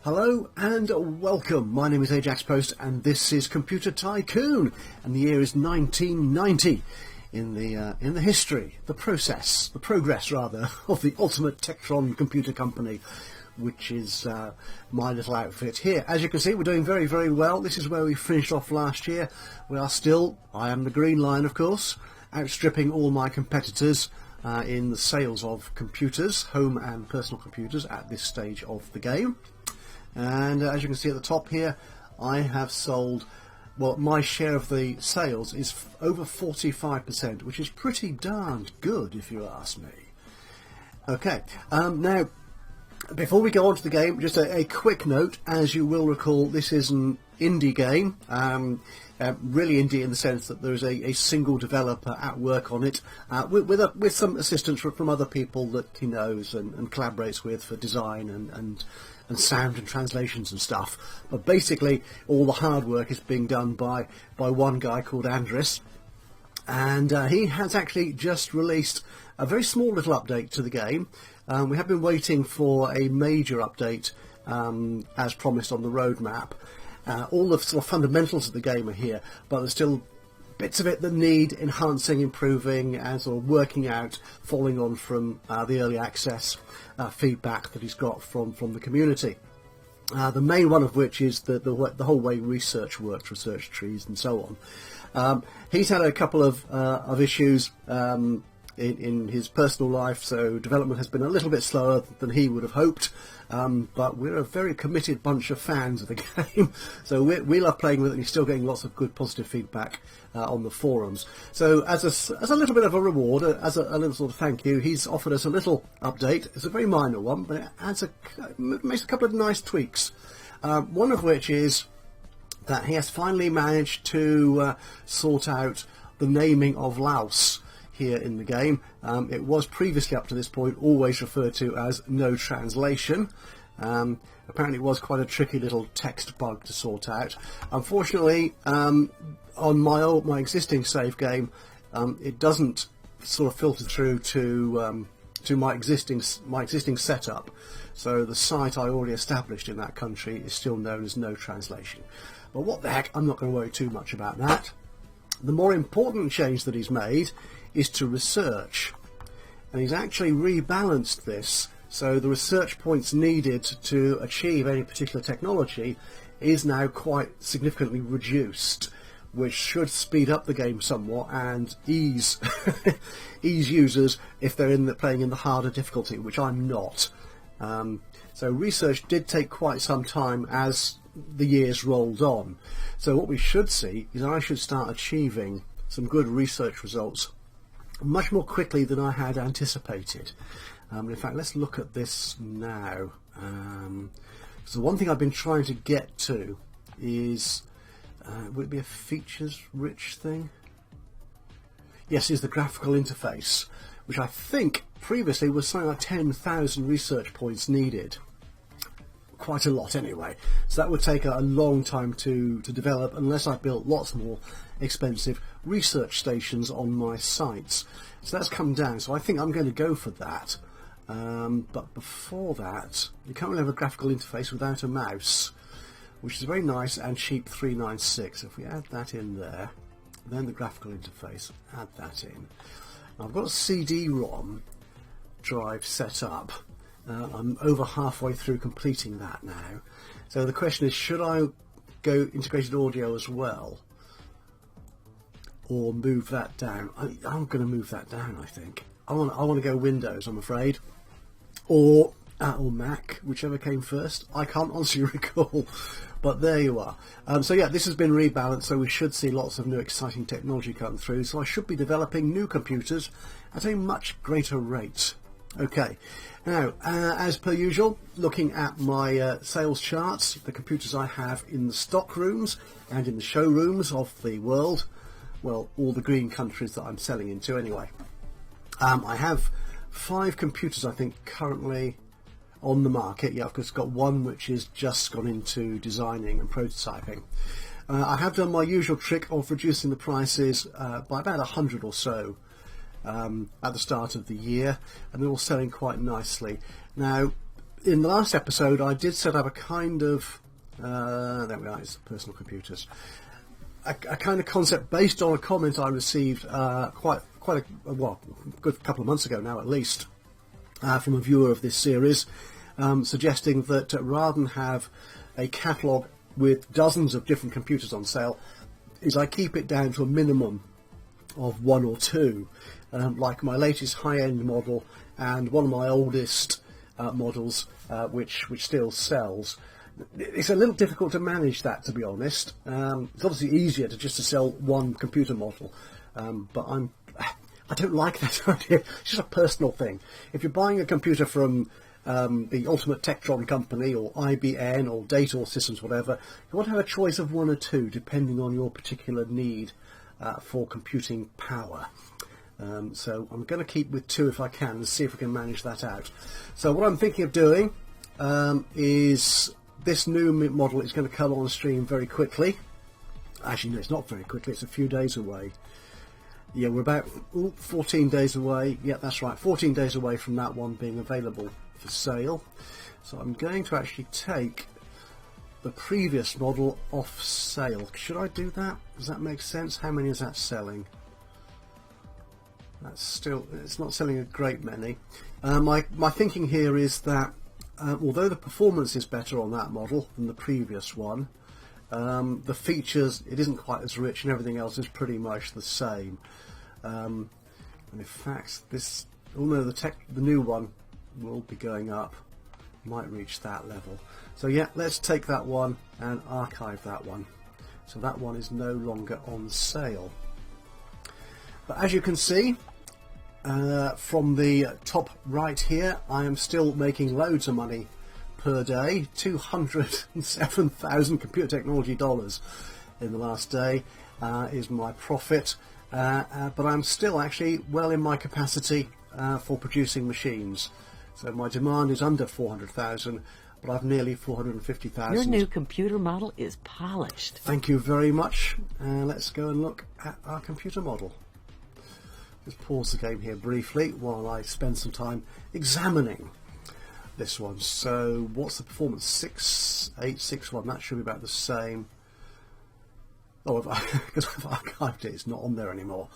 Hello and welcome. My name is Ajaxpost and this is Computer Tycoon, and the year is 1990 in the history, the progress rather, of the ultimate Tectron computer company, which is my little outfit here. As you can see, we're doing very, very well. This is where we finished off last year. We are still, I am the green line of course, outstripping all my competitors in the sales of computers, home and personal computers, at this stage of the game. And as you can see at the top here, I have sold, well, my share of the sales is over 45%, which is pretty darned good if you ask me. Okay, now before we go on to the game, just a quick note. As you will recall, this is an indie game, really indie in the sense that there is a single developer at work on it, with some assistance from other people that he knows and collaborates with for design and sound and translations and stuff. But basically all the hard work is being done by one guy called Andris, and he has actually just released a very small little update to the game. We have been waiting for a major update as promised on the roadmap. All the sort of fundamentals of the game are here, but there's still bits of it that need enhancing, improving, and sort of working out, following on from the early access feedback that he's got from the community. The main one of which is the whole way research works, research trees and so on. He's had a couple of issues in his personal life, so development has been a little bit slower than he would have hoped, but we're a very committed bunch of fans of the game, so we love playing with it, and he's still getting lots of good positive feedback on the forums. So as a little bit of a reward, as a little sort of thank you, he's offered us a little update. It's a very minor one, but it makes a couple of nice tweaks, one of which is that he has finally managed to sort out the naming of Laos here in the game. It was previously, up to this point, always referred to as no translation. Apparently it was quite a tricky little text bug to sort out. Unfortunately, on my existing save game, it doesn't sort of filter through to my existing setup. So the site I already established in that country is still known as no translation. But what the heck, I'm not going to worry too much about that. The more important change that he's made is to research, and he's actually rebalanced this, so the research points needed to achieve any particular technology is now quite significantly reduced, which should speed up the game somewhat and ease users if they're playing in the harder difficulty, which I'm not. So research did take quite some time as the years rolled on. So what we should see is I should start achieving some good research results much more quickly than I had anticipated. In fact, let's look at this now. So one thing I've been trying to get to is, would it be a features-rich thing? Yes, is the graphical interface, which I think previously was something like 10,000 research points needed. Quite a lot anyway, so that would take a long time to develop unless I built lots more expensive research stations on my sites. So that's come down, so I think I'm going to go for that. But before that, you can't really have a graphical interface without a mouse, which is very nice and cheap, 396. If we add that in there, then the graphical interface, add that in. Now, I've got a CD-ROM drive set up. I'm over halfway through completing that now. So the question is, should I go integrated audio as well, or move that down? I'm going to move that down, I think. I want to go Windows, I'm afraid, or Mac, whichever came first. I can't honestly recall, but there you are. So yeah, this has been rebalanced, so we should see lots of new exciting technology come through. So I should be developing new computers at a much greater rate. Okay, now as per usual, looking at my sales charts, the computers I have in the stock rooms and in the showrooms of the world, well, all the green countries that I'm selling into anyway. I have 5 computers, I think, currently on the market. Yeah, I've just got one which is just gone into designing and prototyping. I have done my usual trick of reducing the prices by about 100 or so at the start of the year, and they're all selling quite nicely. Now, in the last episode, I did set up a kind of there we are. It's personal computers. A kind of concept based on a comment I received quite a good couple of months ago now, at least, from a viewer of this series, suggesting that rather than have a catalogue with dozens of different computers on sale, is I keep it down to a minimum of one or two, like my latest high-end model and one of my oldest models, which still sells. It's a little difficult to manage that, to be honest. It's obviously easier to sell one computer model, but I don't like that idea. It's just a personal thing. If you're buying a computer from the Ultimate Tektron company or IBM or Data Systems, whatever, you want to have a choice of one or two depending on your particular need for computing power. So I'm going to keep with two if I can and see if we can manage that out. So what I'm thinking of doing is this new model is going to come on stream very quickly. Actually, no, it's not very quickly. It's a few days away. Yeah, we're about 14 days away. Yeah, that's right. 14 days away from that one being available for sale. So I'm going to actually take the previous model off sale. Should I do that? Does that make sense? How many is that selling? It's not selling a great many. My thinking here is that although the performance is better on that model than the previous one, the features, it isn't quite as rich, and everything else is pretty much the same. And in fact, the new one will be going up, might reach that level. So yeah, let's take that one and archive that one. So that one is no longer on sale. But as you can see, from the top right here, I am still making loads of money per day. 207,000 computer technology dollars in the last day is my profit, but I'm still actually well in my capacity for producing machines. So my demand is under 400,000, but I've nearly 450,000. Your new computer model is polished. Thank you very much. Let's go and look at our computer model. Just pause the game here briefly while I spend some time examining this one. So what's the performance? 6861. That should be about the same. Oh, because I've archived it, it's not on there anymore.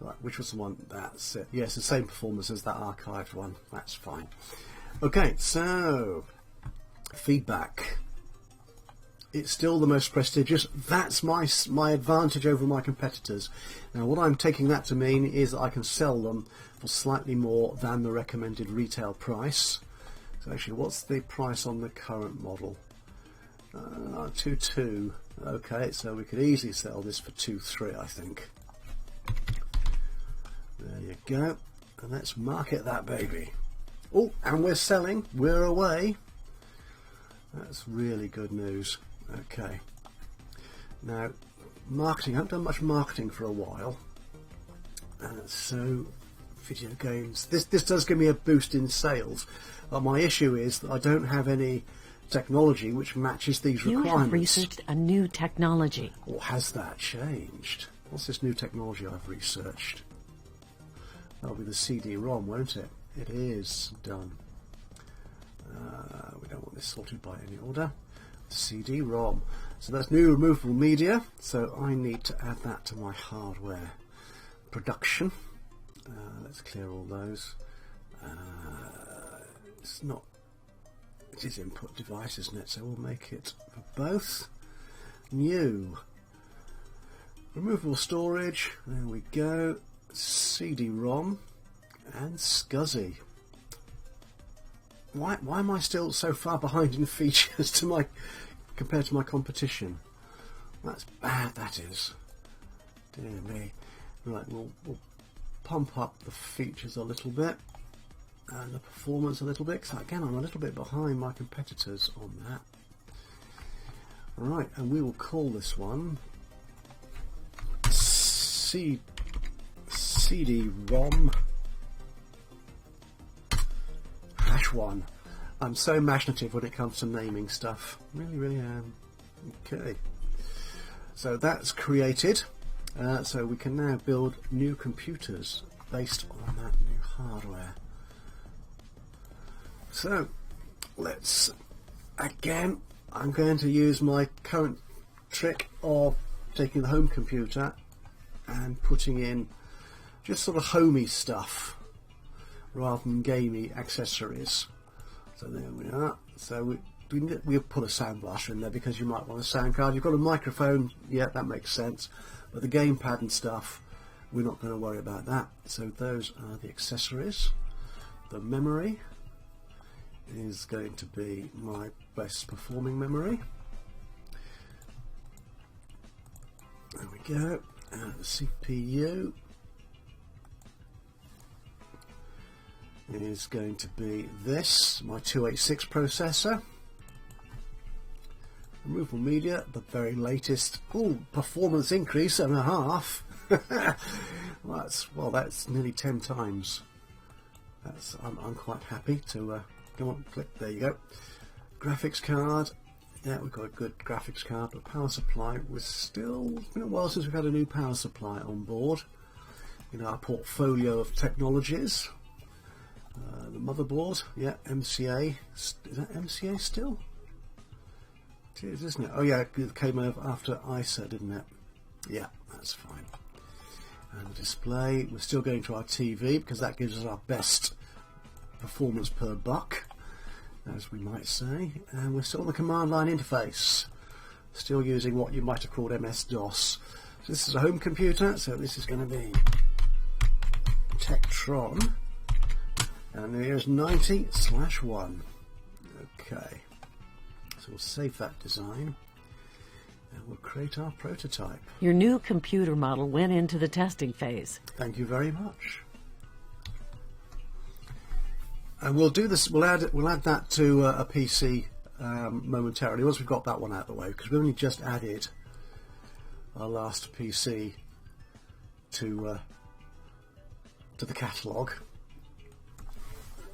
Right, which was the one? That's it. Yes, the same performance as that archived one. That's fine. Okay, so feedback. It's still the most prestigious. That's my advantage over my competitors. Now, what I'm taking that to mean is that I can sell them for slightly more than the recommended retail price. So actually, what's the price on the current model? 2.2. Okay, so we could easily sell this for 2.3, I think. There you go. And let's market that baby. Oh, and we're selling. We're away. That's really good news. Okay. Now, marketing. I haven't done much marketing for a while. So, video games. This does give me a boost in sales. But my issue is that I don't have any technology which matches these requirements. You have researched a new technology. Or has that changed? What's this new technology I've researched? That'll be the CD-ROM, won't it? It is done. We don't want this sorted by any order. CD-ROM. So that's new removable media. So I need to add that to my hardware production. Let's clear all those. It's not. It is input device, isn't it? So we'll make it for both. New. Removable storage. There we go. CD-ROM and SCSI. Why am I still so far behind in features compared to my competition? That's bad, that is. Dear me. Right, we'll pump up the features a little bit and the performance a little bit, because again I'm a little bit behind my competitors on that. Right, and we will call this one CD-ROM #1. I'm so imaginative when it comes to naming stuff. Really am. Okay. So that's created. So we can now build new computers based on that new hardware. So let's, again, I'm going to use my current trick of taking the home computer and putting in just sort of homey stuff rather than gamey accessories. So there we are. So we'll put a sound blaster in there because you might want a sound card. You've got a microphone, yeah, that makes sense. But the gamepad and stuff, we're not going to worry about that. So those are the accessories. The memory is going to be my best performing memory. There we go. The CPU is going to be this, my 286 processor. Removable media, the very latest. Oh, performance increase and a half. That's nearly 10 times. I'm quite happy to go on, click. There you go. Graphics card. Yeah, we've got a good graphics card, but power supply. It's been a while since we've had a new power supply on board in our portfolio of technologies. The motherboard, yeah, MCA. Is that MCA still? It is, isn't it? Oh yeah, it came over after ISA, didn't it? Yeah, that's fine. And the display, we're still going to our TV because that gives us our best performance per buck, as we might say. And we're still on the command line interface, still using what you might have called MS-DOS. So this is a home computer, so this is going to be Tektron. And here's 90/1. Okay, so we'll save that design and we'll create our prototype. Your new computer model went into the testing phase. Thank you very much. And we'll do this. We'll add that to a PC momentarily once we've got that one out of the way, because we only just added our last PC to the catalogue.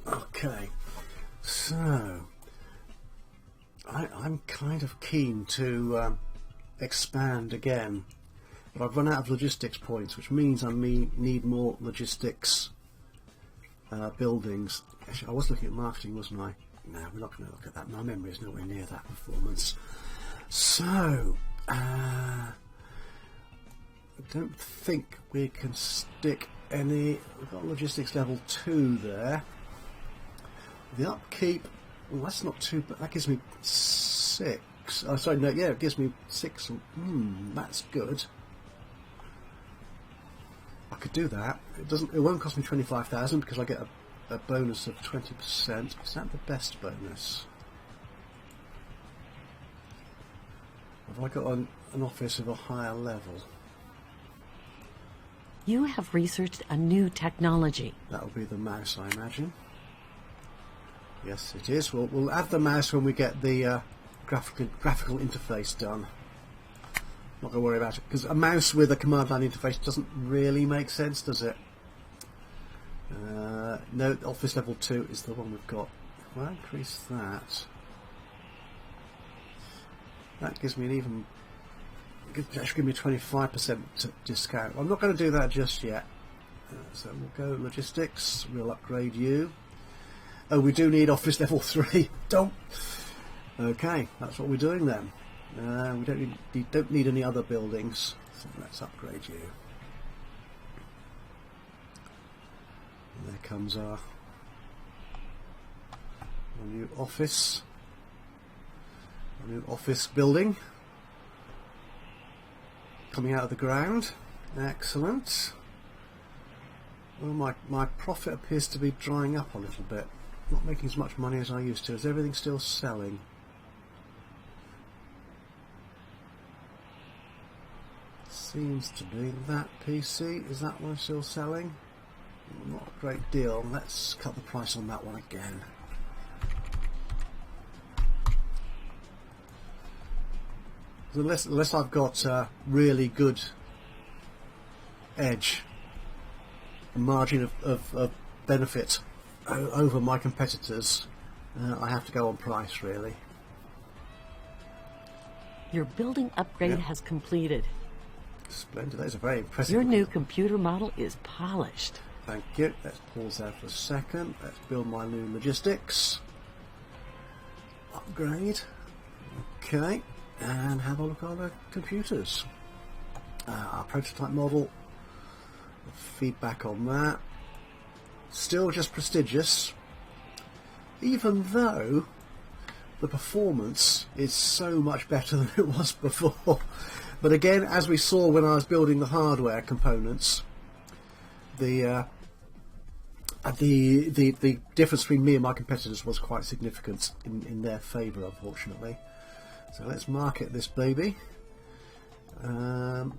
Okay, so I'm kind of keen to expand again, but I've run out of logistics points, which means I need more logistics buildings. Actually, I was looking at marketing, wasn't I? No, we're not going to look at that. My memory is nowhere near that performance. So, I don't think we can stick any. We've got logistics level 2 there. The upkeep, well, that's not too, but that gives me 6. Oh, sorry, no, yeah, it gives me 6. That's good. I could do that. It won't cost me 25,000 because I get a bonus of 20%. Is that the best bonus? Have I got an office of a higher level? You have researched a new technology. That will be the mouse, I imagine. Yes, it is. We'll add the mouse when we get the graphical interface done. Not going to worry about it, because a mouse with a command line interface doesn't really make sense, does it? No, Office Level 2 is the one we've got. If I increase that, that gives me an even. That should give me a 25% discount. I'm not going to do that just yet. So we'll go logistics. We'll upgrade you. Oh, we do need Office Level 3. Don't. Okay, that's what we're doing then. We don't need any other buildings. So let's upgrade you. And there comes our new office. Our new office building. Coming out of the ground. Excellent. Well, my profit appears to be drying up a little bit. Not making as much money as I used to. Is everything still selling? Seems to be. That PC, is that one still selling? Not a great deal. Let's cut the price on that one again. Unless I've got a really good edge, a margin of benefit over my competitors, I have to go on price, really. Your building upgrade has completed. Splendid. Those are very impressive. Your new computer model is polished. Thank you. Let's pause there for a second. Let's build my new logistics. upgrade. Okay, and have a look at our computers. Our prototype model, feedback on that. Still just prestigious, even though the performance is so much better than it was before. But again, as we saw when I was building the hardware components, the difference between me and my competitors was quite significant in their favour, unfortunately. So let's market this baby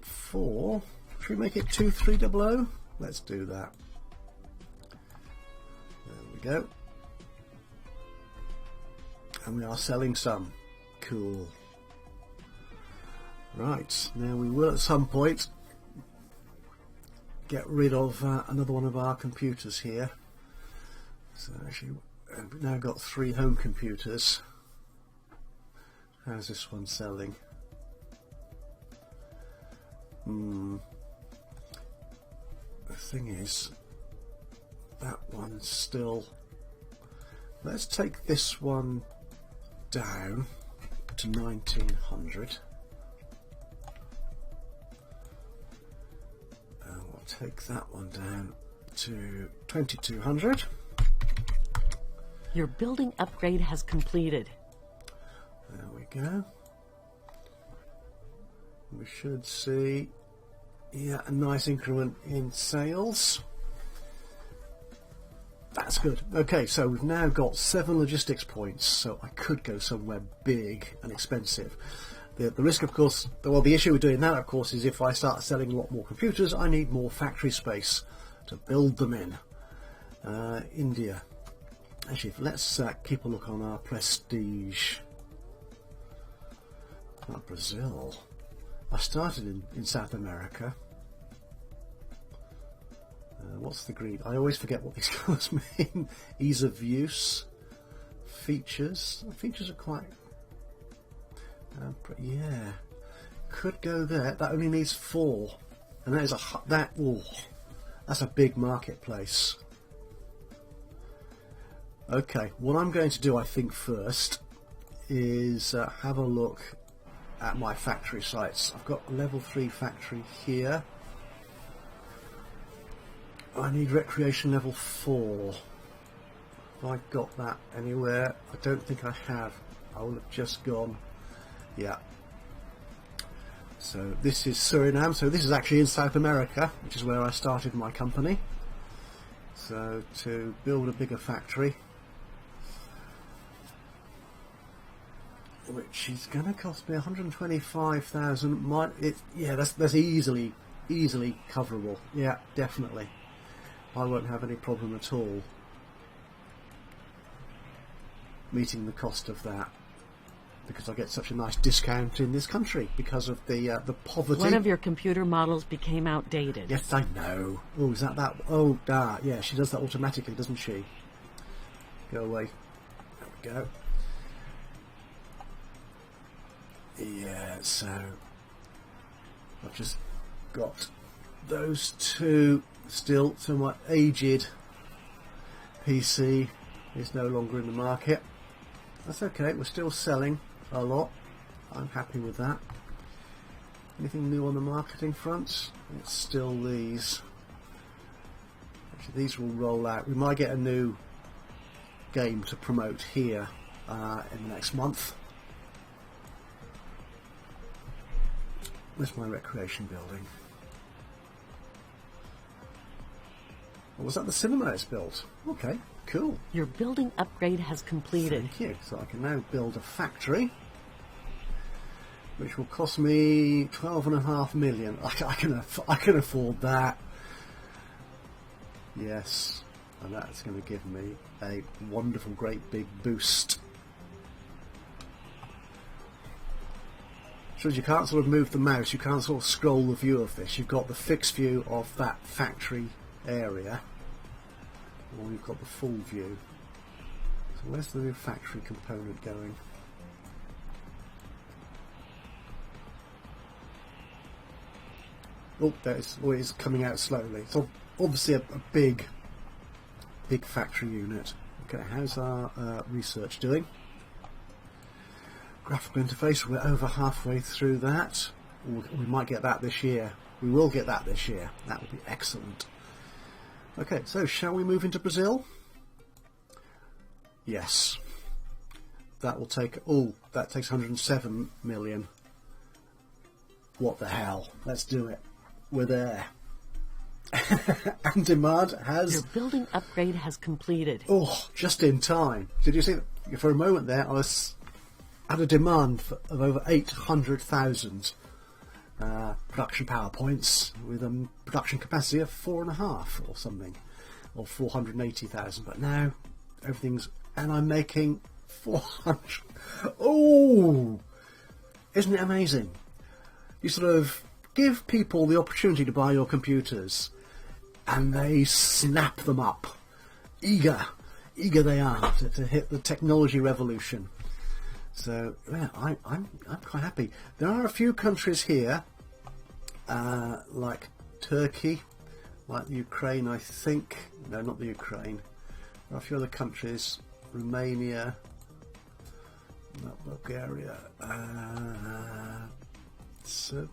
for, should we make it 2300? Let's do that. There we go. And we are selling some. Cool. Right, now we will at some point get rid of another one of our computers here. So actually we've now got 3 home computers. How's this one selling? The thing is, that one's still... Let's take this one down to 1900. And we'll take that one down to 2200. Your building upgrade has completed. There we go. We should see, yeah, a nice increment in sales. That's good. Okay, so we've now got 7 logistics points, so I could go somewhere big and expensive. The risk, of course, well, the issue with doing that, of course, is if I start selling a lot more computers, I need more factory space to build them in. India. Actually, let's keep a look on our prestige. Brazil. I started in South America. What's the green? I always forget what these colours mean. Ease of use. Features. Features are quite... yeah. Could go there. That only needs 4. And that is that's a big marketplace. Okay, what I'm going to do, I think, first is have a look at my factory sites. I've got level 3 factory here. I need recreation level 4. Have I got that anywhere? I don't think I have. I will have just gone. Yeah. So this is Suriname. So this is actually in South America, which is where I started my company. So to build a bigger factory, which is going to cost me 125,000. Yeah, that's easily coverable. Yeah, definitely. I won't have any problem at all meeting the cost of that, because I get such a nice discount in this country because of the poverty. One of your computer models became outdated. Yes, I know. Oh, is that? Oh, yeah, she does that automatically, doesn't she? Go away. There we go. Yeah, so I've just got those 2 still. So my aged PC is no longer in the market. That's okay, we're still selling a lot. I'm happy with that. Anything new on the marketing front? It's still these. Actually, these will roll out. We might get a new game to promote here in the next month. Where's my recreation building? Oh, was that the cinema it's built? Okay, cool. Your building upgrade has completed. Thank you. So I can now build a factory, which will cost me 12.5 million. I can afford that. Yes, and that's going to give me a wonderful, great big boost. So you can't sort of move the mouse, you can't sort of scroll the view of this. You've got the fixed view of that factory area, or you've got the full view. So where's the new factory component going? Oh, there it is. Oh, it is coming out slowly. So obviously a big factory unit. Okay, how's our research doing? Graphical Interface, we're over halfway through that. We might get that this year. We will get that this year. That would be excellent. Okay, so shall we move into Brazil? Yes. That will take... Oh, that takes 107 million. What the hell? Let's do it. We're there. And demand has... Your building upgrade has completed. Oh, just in time. Did you see that? For a moment there, I had a demand of over 800,000 production power points with a production capacity of 4.5 or something, or 480,000. But now everything's... And I'm making 400. Oh! Isn't it amazing? You sort of give people the opportunity to buy your computers and they snap them up. Eager they are to hit the technology revolution. So yeah, I'm quite happy. There are a few countries here, like Turkey, like Ukraine, I think. No, not the Ukraine. There are a few other countries, Romania, not Bulgaria,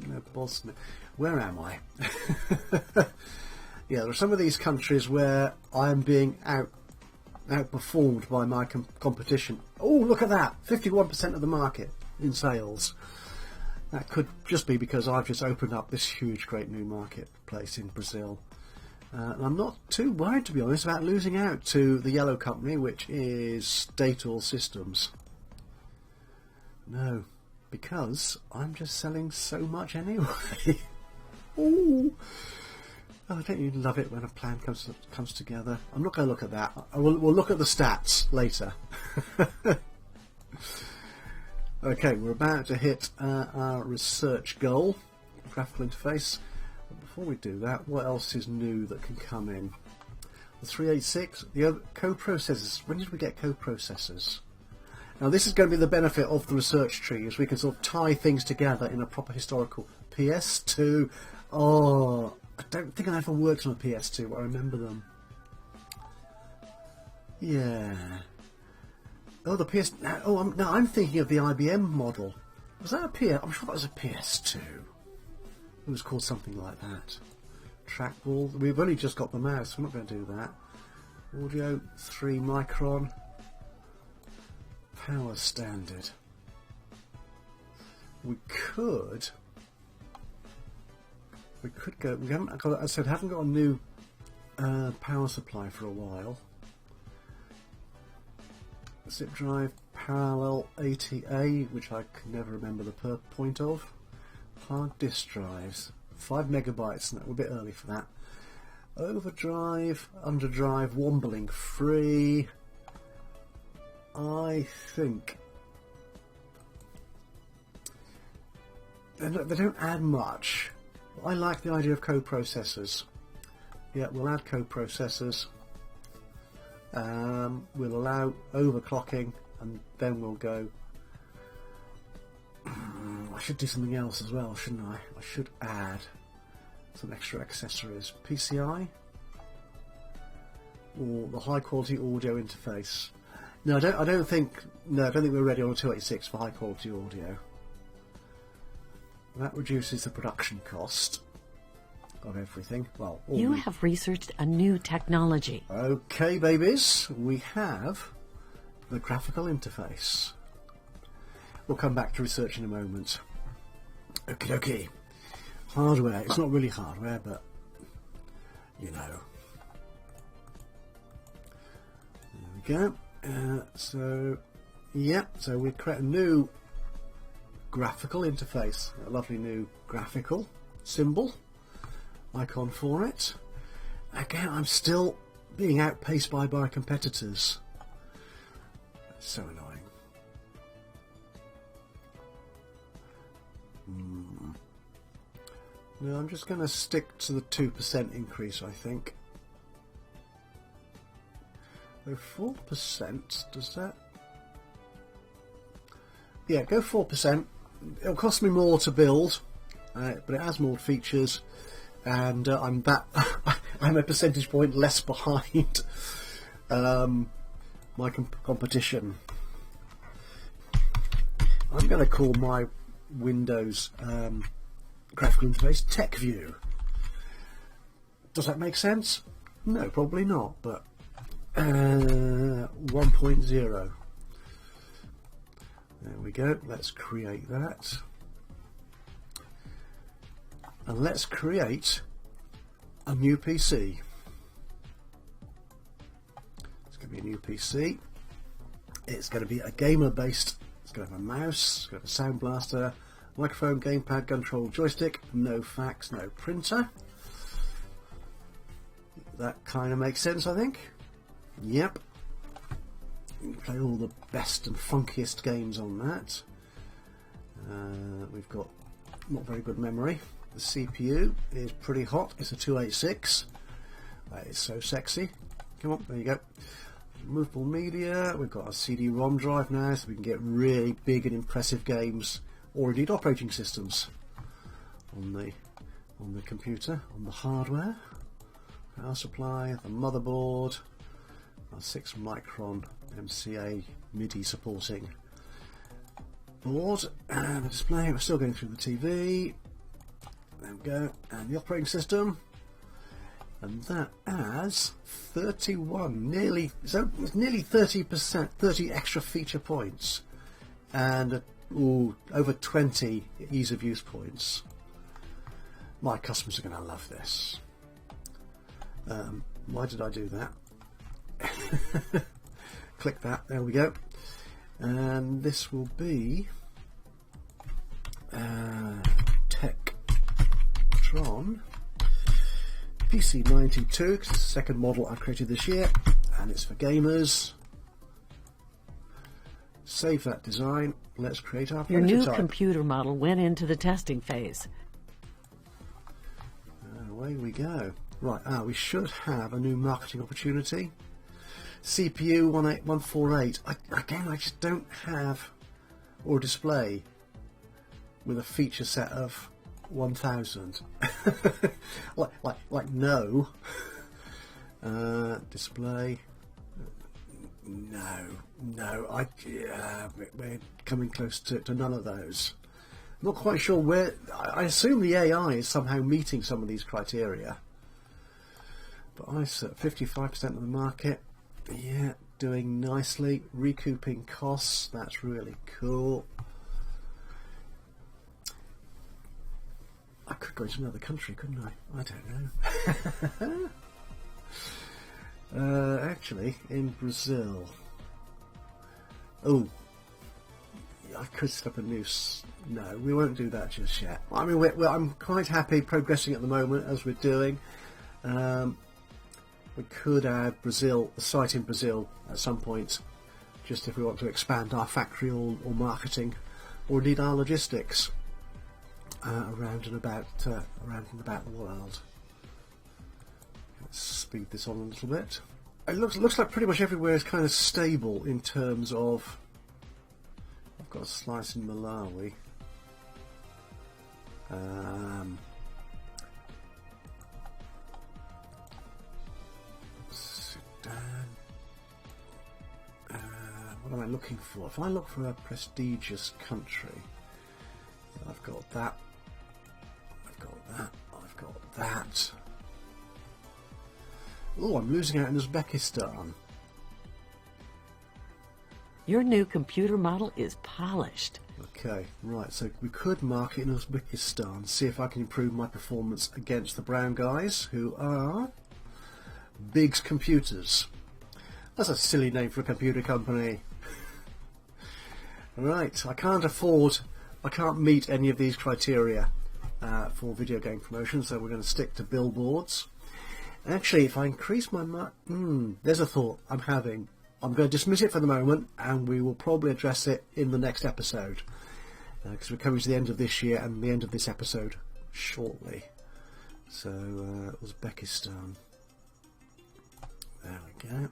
no, Bosnia. Where am I? Yeah, there are some of these countries where I am being outperformed by my competition. Oh, look at that! 51% of the market in sales. That could just be because I've just opened up this huge, great new marketplace in Brazil. And I'm not too worried, to be honest, about losing out to the yellow company, which is Data Systems. No, because I'm just selling so much anyway. Ooh. Oh, don't you love it when a plan comes together? I'm not going to look at that. We'll look at the stats later. Okay, we're about to hit our research goal, graphical interface. But before we do that, what else is new that can come in? The 386, the other coprocessors. When did we get coprocessors? Now this is going to be the benefit of the research tree, is we can sort of tie things together in a proper historical PS2. Oh, I don't think I ever worked on a PS2, but I remember them. Yeah. Oh, the PS... Oh, no, I'm thinking of the IBM model. Was that a PS... I'm sure that was a PS2. It was called something like that. Trackball. We've only just got the mouse. We're not going to do that. Audio 3 micron. Power standard. We could go. We haven't got. I said, haven't got a new power supply for a while. Zip drive parallel ATA, which I can never remember the point of. Hard disk drives, 5 megabytes. No, we're a bit early for that. Overdrive, underdrive, wombling free. I think they don't add much. I like the idea of coprocessors. Yeah, we'll add coprocessors. We'll allow overclocking, and then we'll go. I should do something else as well, shouldn't I? I should add some extra accessories. PCI or the high quality audio interface. No, I don't think we're ready on a 286 for high quality audio. That reduces the production cost of everything. Well, you have researched a new technology. Okay, babies, we have the graphical interface. We'll come back to research in a moment. Okie dokie. Hardware. It's not really hardware, but you know. There we go. So we create a new graphical interface. A lovely new graphical symbol icon for it. Again, I'm still being outpaced by my competitors. That's so annoying. No, I'm just going to stick to the 2% increase, I think. Go 4%, does that? Yeah, go 4%. It'll cost me more to build, but it has more features, and I'm a percentage point less behind my competition. I'm going to call my Windows graphical interface Tech View. Does that make sense? No, probably not, but 1.0. There we go. Let's create that. And let's create a new PC. It's going to be a new PC. It's going to be a gamer based. It's going to have a mouse, it's going to have a sound blaster, microphone, gamepad, control, joystick, no fax, no printer. That kind of makes sense, I think. Yep. You can play all the best and funkiest games on that. We've got not very good memory. The CPU is pretty hot. It's a 286. That is so sexy. Come on, there you go. Movable media. We've got a CD-ROM drive now, so we can get really big and impressive games, or indeed operating systems, on the computer, on the hardware. Power supply, the motherboard, a 6 micron MCA MIDI supporting board, and the display. We're still going through the TV. There we go, and the operating system, and that has 31, nearly 30%, 30 extra feature points, and over 20 ease of use points. My customers are going to love this. Why did I do that? Click that, there we go. And this will be Tektron PC92, because it's the second model I created this year, and it's for gamers. Save that design. Let's create our Your prototype. new computer model went into the testing phase. Away we go. Right, we should have a new marketing opportunity. CPU 18148. Again, I just don't have or display with a feature set of 1000. like no. Display. No. We're coming close to none of those. I'm not quite sure where. I assume the AI is somehow meeting some of these criteria. But I set 55% of the market. Yeah, doing nicely. Recouping costs. That's really cool. I could go to another country, couldn't I? I don't know. Actually, in Brazil. Oh, I could set up a new. No, we won't do that just yet. I mean, I'm quite happy progressing at the moment as we're doing. We could add Brazil, the site in Brazil, at some point, just if we want to expand our factory or marketing, or indeed our logistics around and about the world. Let's speed this on a little bit. It looks like pretty much everywhere is kind of stable in terms of. I've got a slice in Malawi. Sudan. What am I looking for? If I look for a prestigious country, I've got that. I've got that. I've got that. Oh, I'm losing out in Uzbekistan. Your new computer model is polished. Okay, right, so we could mark it in Uzbekistan, see if I can improve my performance against the brown guys, who are Biggs Computers. That's a silly name for a computer company. Right, I can't meet any of these criteria for video game promotion, so we're going to stick to billboards. Actually, if I increase my there's a thought I'm having. I'm going to dismiss it for the moment, and we will probably address it in the next episode, because we're coming to the end of this year and the end of this episode shortly. So, Uzbekistan. There we go.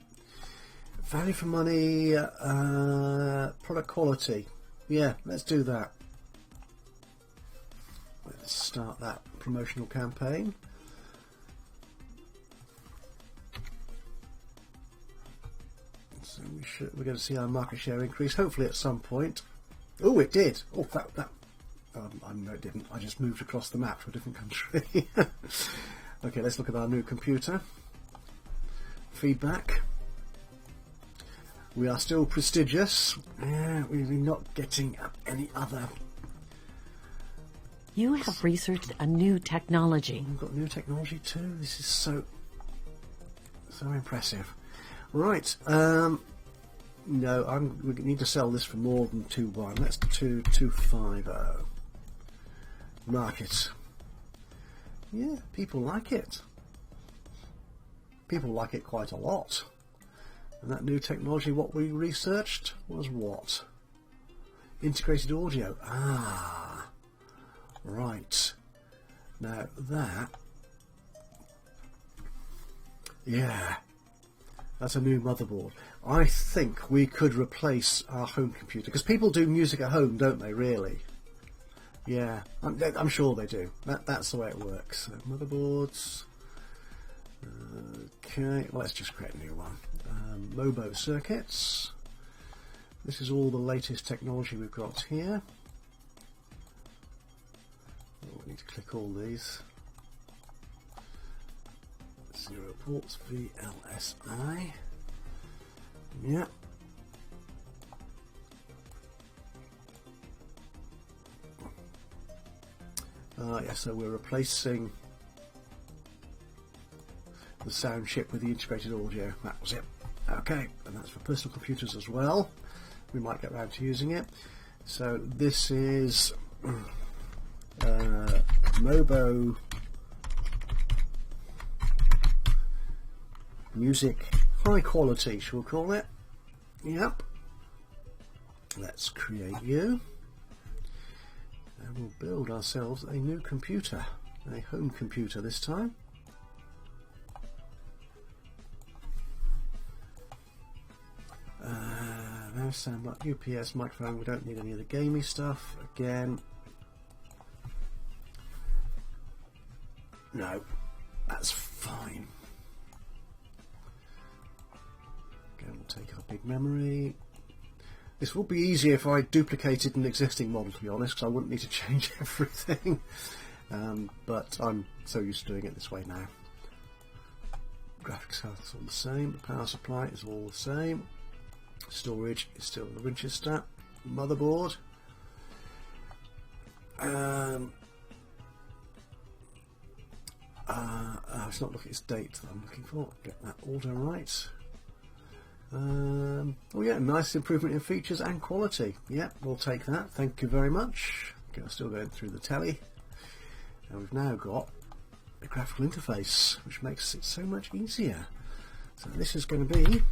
Value for money, product quality. Yeah, let's do that. Let's start that promotional campaign. So we're going to see our market share increase, hopefully at some point. Oh, it did. Oh, that. No, it didn't. I just moved across the map to a different country. Okay, let's look at our new computer. Feedback. We are still prestigious. We're not getting any other. You have researched a new technology. We've got new technology too. This is so impressive. Right. No, we need to sell this for more than 2.1. Let's 2.250. Market. Yeah, people like it. People like it quite a lot. And that new technology, what we researched, was what? Integrated audio. Ah, right. Now that, yeah, that's a new motherboard. I think we could replace our home computer, because people do music at home, don't they, really? Yeah, I'm sure they do. That's the way it works. So, motherboards. Okay, let's just create a new one. Mobo circuits. This is all the latest technology we've got here. Oh, we need to click all these. 0 ports, VLSI. Yeah. Yeah, so we're replacing the sound chip with the integrated audio. That was it. Okay, and that's for personal computers as well. We might get around to using it. So this is Mobo music high quality, shall we call it? Yep. Let's create you. And we'll build ourselves a new computer, a home computer this time. Mouse sound like UPS microphone. We don't need any of the gamey stuff. Again, no, that's fine. Again, we'll take our big memory. This would be easier if I duplicated an existing model, to be honest, because I wouldn't need to change everything. But I'm so used to doing it this way now. Graphics card is all the same. The power supply is all the same. Storage is still the Winchester. Motherboard. It's not looking at its date that I'm looking for. Get that order right. Oh yeah, nice improvement in features and quality. Yeah, we'll take that. Thank you very much. Okay, I'm still going through the telly. And we've now got a graphical interface, which makes it so much easier. So this is going to be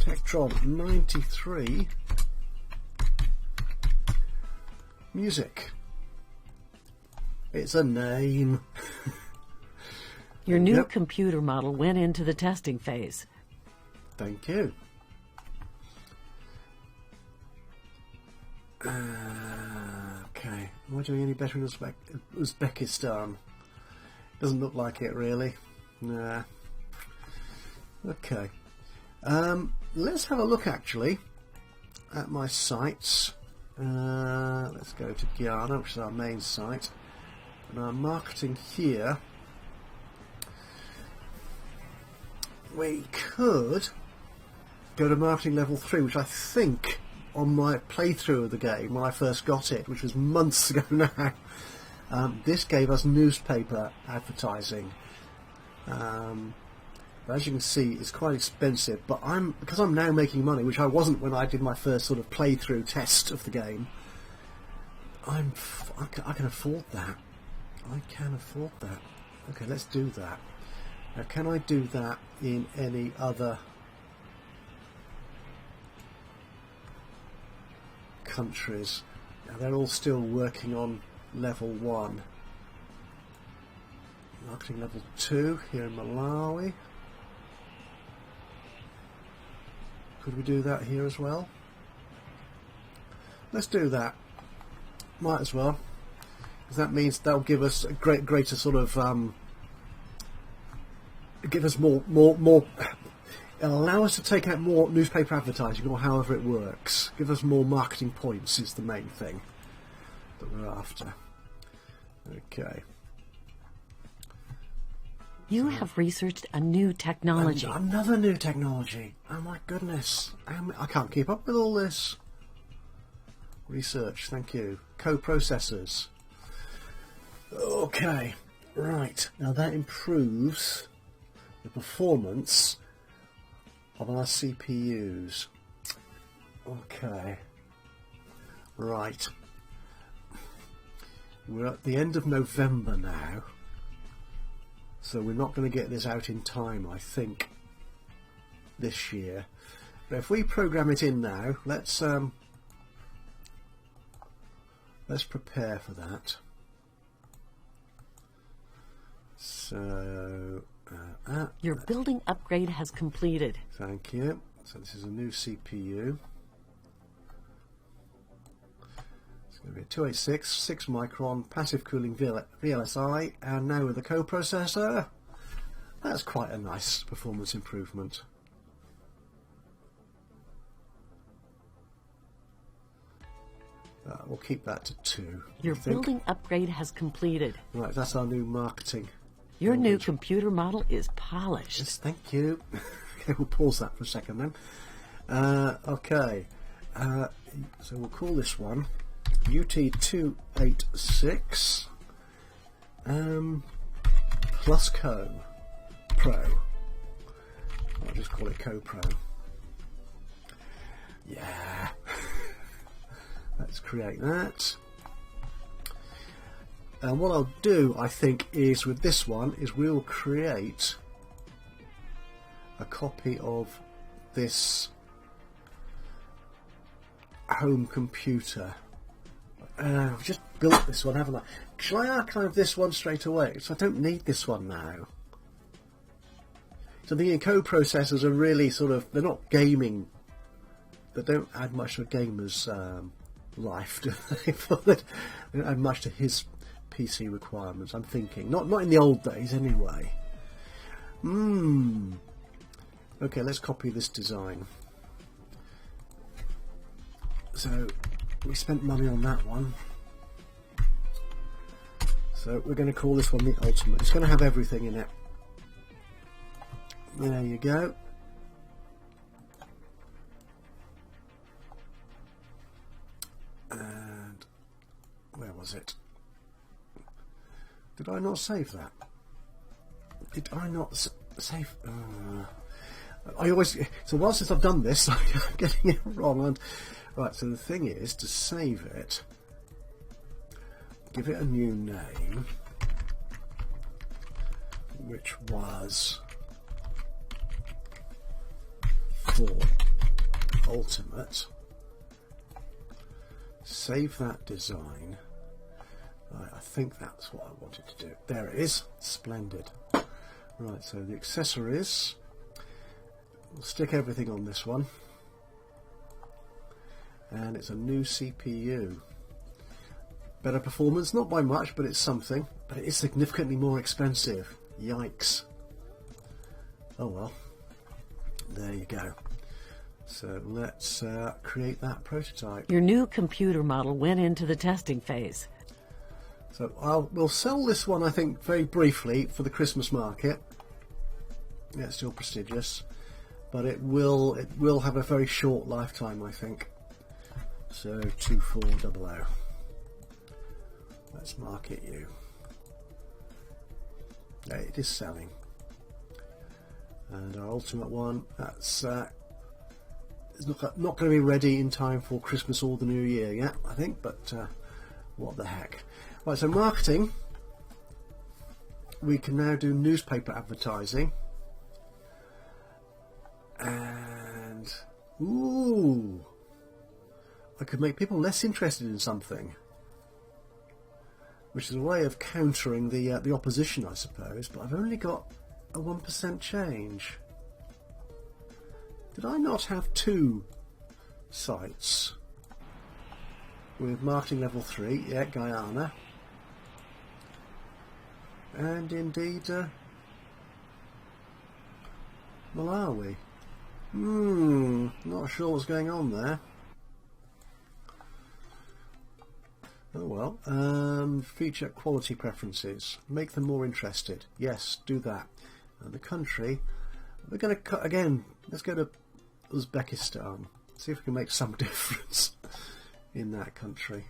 Tektron 93 music. It's a name. Your new computer model went into the testing phase. Thank you. Okay, am I doing any better in Uzbekistan? Doesn't look like it really. Nah. Okay. Let's have a look actually at my sites. Let's go to Guyana, which is our main site, and our marketing here. We could go to marketing level 3, which I think on my playthrough of the game when I first got it, which was months ago now, this gave us newspaper advertising. But as you can see, it's quite expensive, but because I'm now making money, which I wasn't when I did my first sort of playthrough test of the game, I can afford that. I can afford that. Okay, let's do that. Now, can I do that in any other countries? Now, they're all still working on level 1. Marketing level 2 here in Malawi. Could we do that here as well? Let's do that. Might as well, because that means they'll give us a greater sort of give us more. It'll allow us to take out more newspaper advertising, or however it works. Give us more marketing points is the main thing that we're after. Okay. You have researched a new technology. Another new technology. Oh my goodness. I can't keep up with all this. Research, thank you. Co-processors. Okay, right. Now that improves the performance of our CPUs. Okay. Right. We're at the end of November now. So we're not going to get this out in time, I think, this year. But if we program it in now, let's prepare for that. So your building upgrade has completed. Thank you. So this is a new CPU. It's going to be a 286, 6 micron, passive cooling VLSI, and now with a coprocessor. That's quite a nice performance improvement. We'll keep that to 2. Your building upgrade has completed. Right, that's our new marketing. Your new computer model is polished. Yes, thank you. Okay, we'll pause that for a second then. Okay, so we'll call this one UT286 plus Co Pro. I'll just call it Co Pro. Yeah. Let's create that. And what I'll do, I think, is with this one, is we'll create a copy of this home computer. I've just built this one, haven't I? Shall I archive this one straight away? So I don't need this one now. So the co-processors are really sort of, they're not gaming. They don't add much to a gamer's life, do they? They don't add much to his PC requirements, I'm thinking. Not in the old days, anyway. Okay, let's copy this design. So, we spent money on that one. So, we're going to call this one the Ultimate. It's going to have everything in it. There you go. And where was it? Did I not save that? Did I not save? I always, so while since I've done this, I'm getting it wrong. Right, so the thing is to save it, give it a new name, which was for Ultimate. Save that design. Right, I think that's what I wanted to do. There it is. Splendid. Right, so the accessories. We'll stick everything on this one. And it's a new CPU. Better performance, not by much, but it's something. But it is significantly more expensive. Yikes. Oh well. There you go. So let's create that prototype. Your new computer model went into the testing phase. So we'll sell this one, I think, very briefly for the Christmas market. Yeah, it's still prestigious, but it will have a very short lifetime, I think. So 2400. Let's market you. Yeah, it is selling. And our Ultimate one, that's it's not going to be ready in time for Christmas or the New Year yet, I think, but what the heck. Right, so marketing, we can now do newspaper advertising, and ooh, I could make people less interested in something, which is a way of countering the opposition, I suppose, but I've only got a 1% change. Did I not have 2 sites with marketing level 3? Yeah, Guyana. And indeed Malawi. Not sure what's going on there. Oh well. Feature quality preferences. Make them more interested. Yes, do that. And the country, we're going to again. Let's go to Uzbekistan. See if we can make some difference in that country.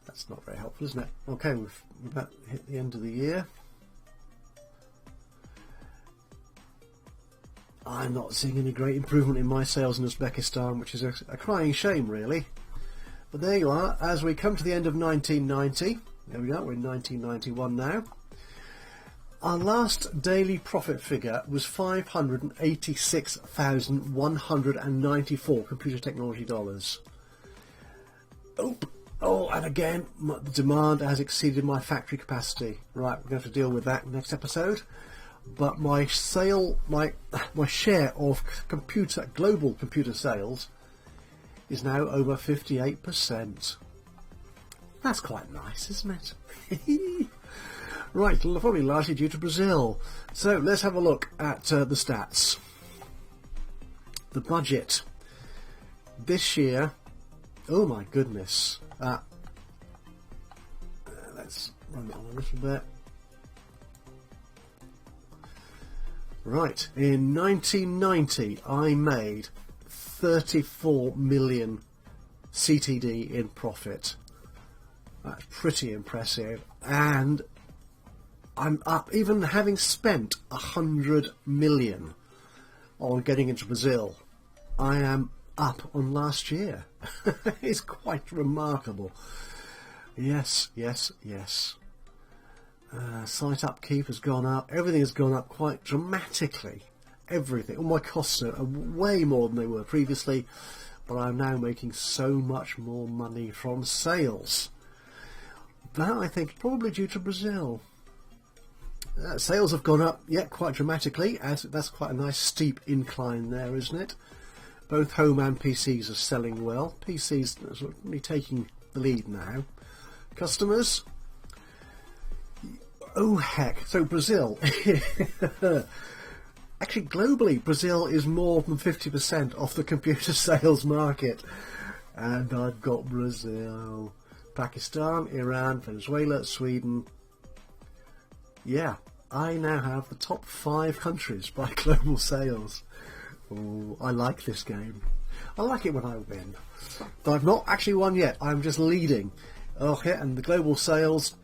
That's not very helpful, isn't it? Okay, we've about hit the end of the year. I'm not seeing any great improvement in my sales in Uzbekistan, which is a crying shame, really. But there you are. As we come to the end of 1990, there we are, we're in 1991 now. Our last daily profit figure was $586,194 computer technology dollars. Oh, and again, the demand has exceeded my factory capacity. Right, we're going to have to deal with that next episode. But my share of global computer sales is now over 58%. That's quite nice, isn't it? Right, probably largely due to Brazil. So let's have a look at the stats. The budget this year. Oh my goodness. Let's run it on a little bit. Right, in 1990 I made 34 million CTD in profit. That's pretty impressive, and I'm up, even having spent 100 million on getting into Brazil. I am up on last year. It's quite remarkable. Yes. Site upkeep has gone up. Everything has gone up quite dramatically. Everything. All my costs are way more than they were previously, but I'm now making so much more money from sales. That, I think, is probably due to Brazil. Sales have gone up, quite dramatically. That's quite a nice steep incline there, isn't it? Both home and PCs are selling well. PCs are sort of really taking the lead now. Customers? Oh heck, so Brazil. Actually, globally, Brazil is more than 50% of the computer sales market. And I've got Brazil, Pakistan, Iran, Venezuela, Sweden. Yeah, I now have the top 5 countries by global sales. Oh, I like this game. I like it when I win. But I've not actually won yet. I'm just leading. Okay, and the global sales,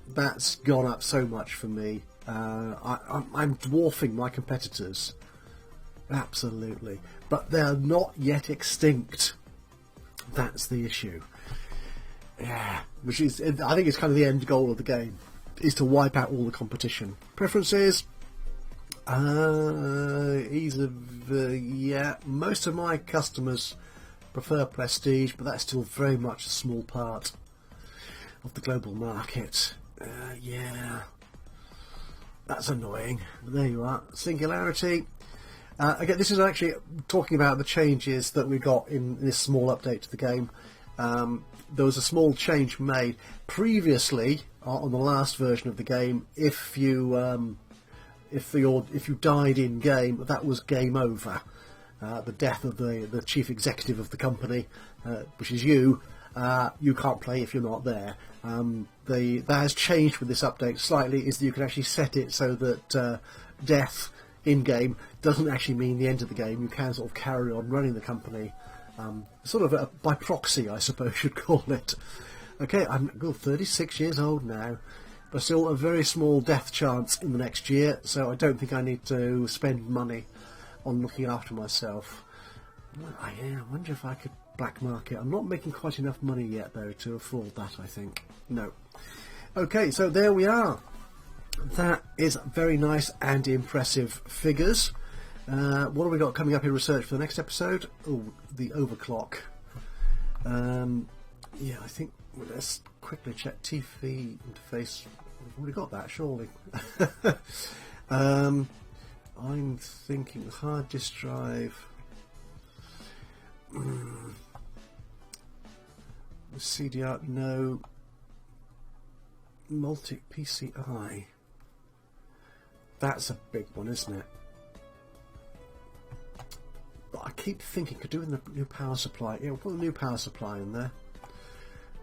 that's gone up so much for me. I'm dwarfing my competitors. Absolutely. But they're not yet extinct. That's the issue. Yeah, which is, I think it's kind of the end goal of the game, is to wipe out all the competition. Preferences? Ease of, most of my customers prefer prestige, but that's still very much a small part of the global market. That's annoying. But there you are. Singularity. Again, this is actually talking about the changes that we got in this small update to the game. There was a small change made previously on the last version of the game. If you died in game, that was game over. The death of the chief executive of the company, which is you can't play if you're not there. That has changed with this update slightly, is that you can actually set it so that death in game doesn't actually mean the end of the game. You can sort of carry on running the company, sort of by proxy, I suppose you'd call it. Okay, I'm 36 years old now, but still a very small death chance in the next year, so I don't think I need to spend money on looking after myself. I wonder if I could black market. I'm not making quite enough money yet, though, to afford that, I think. No. Okay, so there we are. That is very nice and impressive figures. What have we got coming up in research for the next episode? Oh, the overclock. I think let's quickly check TV interface. We've already got that, surely. I'm thinking hard disk drive. CDR, no. Multi-PCI. That's a big one, isn't it? But I keep thinking, could do with the new power supply. Yeah, we'll put the new power supply in there.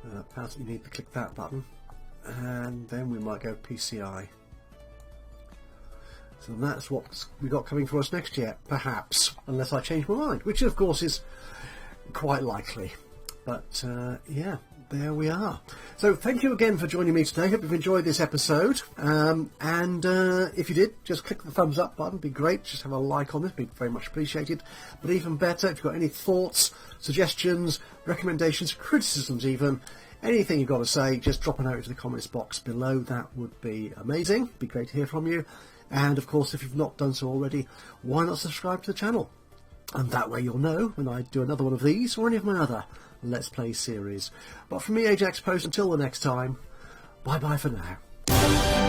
You need to click that button. And then we might go PCI. So that's what we got coming for us next year, perhaps, unless I change my mind, which of course is quite likely. But yeah, there we are. So thank you again for joining me today. Hope you've enjoyed this episode. And if you did, just click the thumbs up button. It'd be great. Just have a like on this. It'd be very much appreciated. But even better, if you've got any thoughts, suggestions, recommendations, criticisms even, anything you've got to say, just drop a note into the comments box below. That would be amazing. It'd be great to hear from you. And of course, if you've not done so already, why not subscribe to the channel? And that way you'll know when I do another one of these or any of my other Let's Play series. But from me, Ajaxpost, until the next time, bye-bye for now.